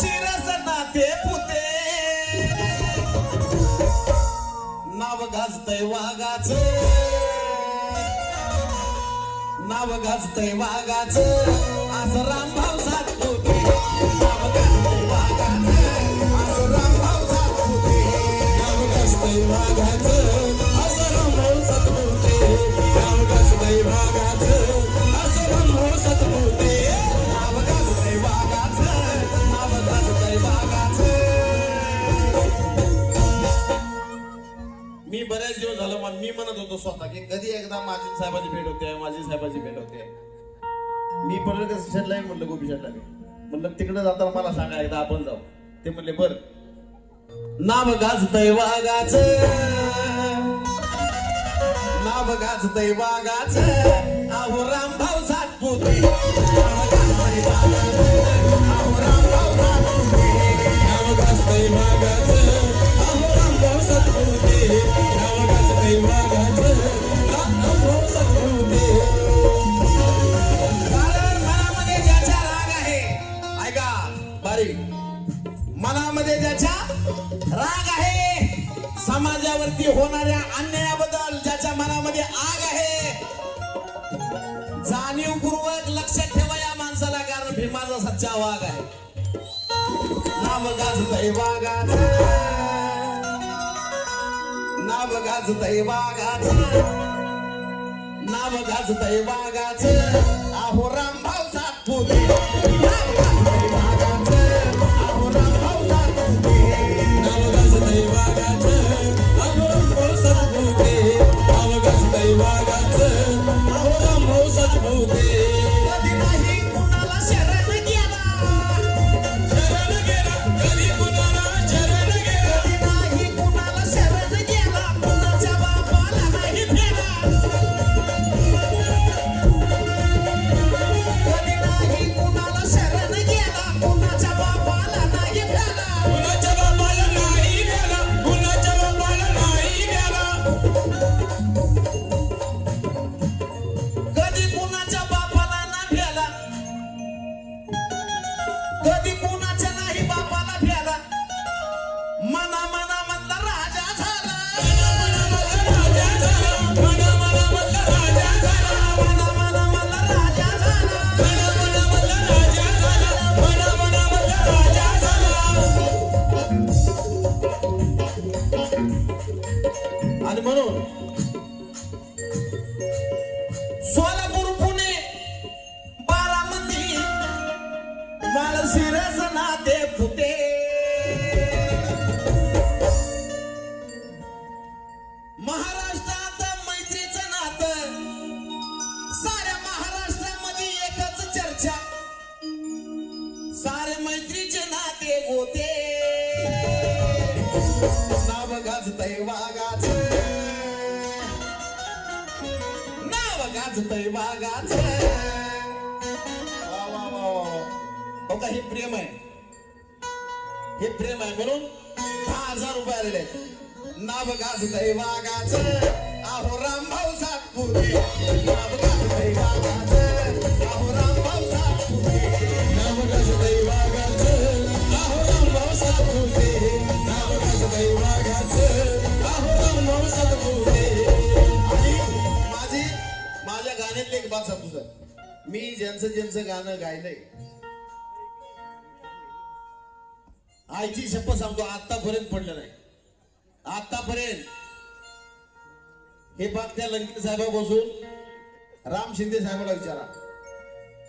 शिरस नाते पुते नाव गाजतय वाघाच नाव गाजतय वाघाच आज रामभाऊ सातपुते नाव गाजतय वाघाच आज रामभाऊ सातपुते नाव गाजतय वाघाच आज रामभाऊ सातपुते नाव गाजतय वाघाच आज रामभाऊ सातपुते नाव गाजतय वाघाच नाव गाजतय वाघाच. मी बरेच दिवस झालं मी म्हणत होतो स्वतः की कधी एकदा माझी साहेबाची भेट होते माझी साहेबाची भेट होते. मी परत स्टेशनला म्हणलं गोपी शेटला म्हणलं तिकडे जाताना मला सांगा एकदा आपण जाऊ. ते म्हणले बर. नाव गाजतय वाघाच नाव गाजतय वाघाच अहो रामभाऊ सातपुते नाव गाजतय वाघाच अहो रामभाऊ सातपुते नाव गाजतय वाघाच अहो रामभाऊ सातपुते नाव गाजतय वाघाच रामभाऊ सातपुते. कारण मनामध्ये ज्याचा राग आहे ऐका बारीक मनामध्ये ज्याच्या राग आहे समाजावरती होणाऱ्या अन्यायाबद्दल ज्याच्या मनामध्ये आग आहे जाणीवपूर्वक लक्षात ठेवा या माणसाला कारण भीमाचा सच्चा वाघ आहे. नाव गाजतय वाघाच नाव गाजतय वाघाच नाव गाजतय वाघाच अहो रामभाऊ सातपुते नाव गाजतय वाघाच अहो रामभाऊ सातपुते नाव गाजतय वाघाच अहो रामभाऊ सातपुते नाव गाजतय वाघाच अहो रामभाऊ सातपुते. कधी नाही कुणाला शरण गेला कधी कुणाला शरण गेला कधी नाही कुणाला शरण गेला कुणाच्या बापाला नाही फेला कधी नाही कुणाला शरण गेला कुणाच्या बापाला नाही फेला कुणाच्या बापाला नाही गेला कुणाच्या बापाला नाही गेला कधी कुणाच्या बापाला ना फेला कधी कुणाच्या नाही बापाला फेला मना मना मधला राजा झाला मना मना मधला राजा झाला मना मना मधला राजा झाला मना मना मधला राजा झाला मना मना मधला राजा झाला मना मना मधला राजा झाला. आणि म्हणून सोलापूर पुणे बारामती माळशिरस नाते फुटे महाराष्ट्रात मैत्रीचं नातं साऱ्या महाराष्ट्रामध्ये एकच चर्चा सारे मैत्रीचे नाते होते. नाव गाजतय वाघाच नाव गाजतय वाघाच. वा वा वा वा हो का हे प्रेम आहे हे प्रेम आहे म्हणून 10,000 रुपये आलेले आहेत. नाव गाजतय वाघाच अहो रामभाऊ सातपुते नाव गाजतय वाघाच अहो रामभाऊ सातपुते नाव गाजतय वाघाच अहो रामभाऊ सातपुते नाव गाजतय वाघाच अहो रामभाऊ सातपुते. आणि माझ्या गाण्यातली एक बात सांगतो सर. मी ज्यांचं गाणं गायलंय आईची शपथ सांगतो आतापर्यंत पडलं नाही आतापर्यंत. हे बाग त्या लंके साहेबापासून राम शिंदे साहेबाला विचारा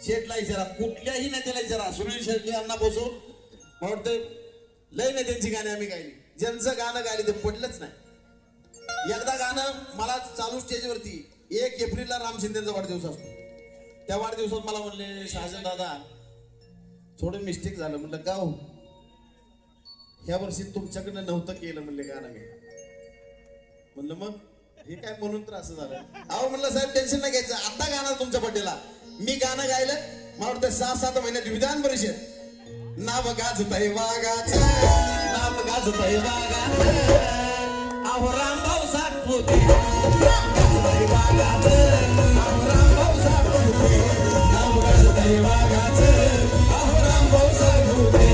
शेठला विचारा कुठल्याही नेत्याला विचारा सुनील शेट्टी यांना बसून मला वाटतं लय नेत्यांची गाणी आम्ही गायली ज्यांचं गाणं गायली ते पडलंच नाही. एकदा गाणं मला चालू स्टेजवरती 1 एप्रिलला राम शिंदेचा वाढदिवस असतो त्या वाढदिवसात मला म्हणले शहाजन दादा थोडं मिस्टेक झालं. म्हणलं का हो ह्या वर्षी तुमच्याकडनं नव्हतं केलं म्हणले गाणं मी. म्हणलं मग हे काय म्हणून तर असं झालं. अहो म्हणलं साहेब टेन्शन नाही घ्यायचं आता गाणं तुमच्या बड्डेला मी गाणं गायलं मला वाटतं 6-7 महिन्यात विधान परिषद. नाव गाजतय वाघाच नाव गाजतय वाघाच अहो रामभाऊ सातपुते नाव गाजतय वाघाच अहो रामभाऊ सातपुते नाव गाजतय वाघाच अहो रामभाऊ सातपुते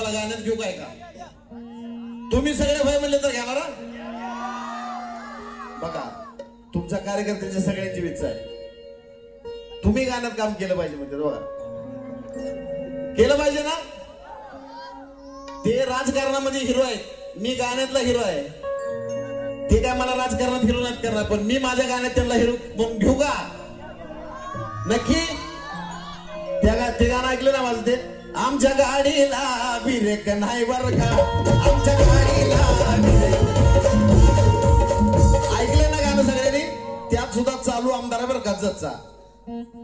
तुम्हाला गाण्यात घेऊ काय का? तुम्ही सगळे भय म्हणले तर घेणार हा? बघा तुमच्या कार्यकर्त्यांची सगळ्यांची इच्छा आहे, तुम्ही गाण्यात काम केलं पाहिजे म्हणजे बघा, केलं पाहिजे ना. ते राजकारणामध्ये हिरो आहेत, मी गाण्यातला हिरो आहे. ते काय मला राजकारणात हिरो नाही करणार, पण मी माझ्या गाण्यात त्यांना हिरो म्हणून घेऊ का? नक्की. ते गाणं ऐकलं ना माझं, ते आमच्या गाडीला बिरेक नाही बर का, आमच्या गाडीला बिरेक. ऐकलं ना गाणं सगळ्यांनी? त्यात सुद्धा चालू आमदार आहे बरं कर्जतचा,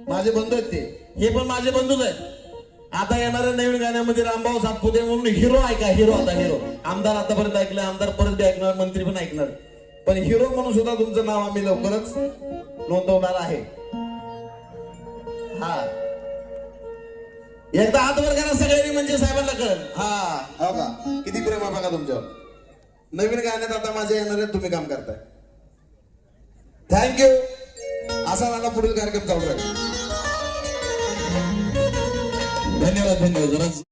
माझे बंधू आहेत ते, हे पण माझे बंधूच आहेत. आता येणाऱ्या नवीन गाण्यामध्ये रामभाऊ सातपुते म्हणून हिरो ऐका, हिरो. आता हिरो आमदार आतापर्यंत ऐकलं, आमदार परत बी ऐकणार, मंत्री पण ऐकणार, पण हिरो म्हणून सुद्धा तुमचं नाव आम्ही लवकरच नोंदवणार आहे. हा एकदा हात वर करा सगळ्यांनी, म्हणजे साहेबांना कळेल. हा हो का, किती प्रेम आहे बघा तुमच्यावर. नवीन गाण्यात आता माझ्या येणार आहे, तुम्ही काम करताय. थँक्यू. असा माझा पुढील कार्यक्रम चालू राहील. धन्यवाद.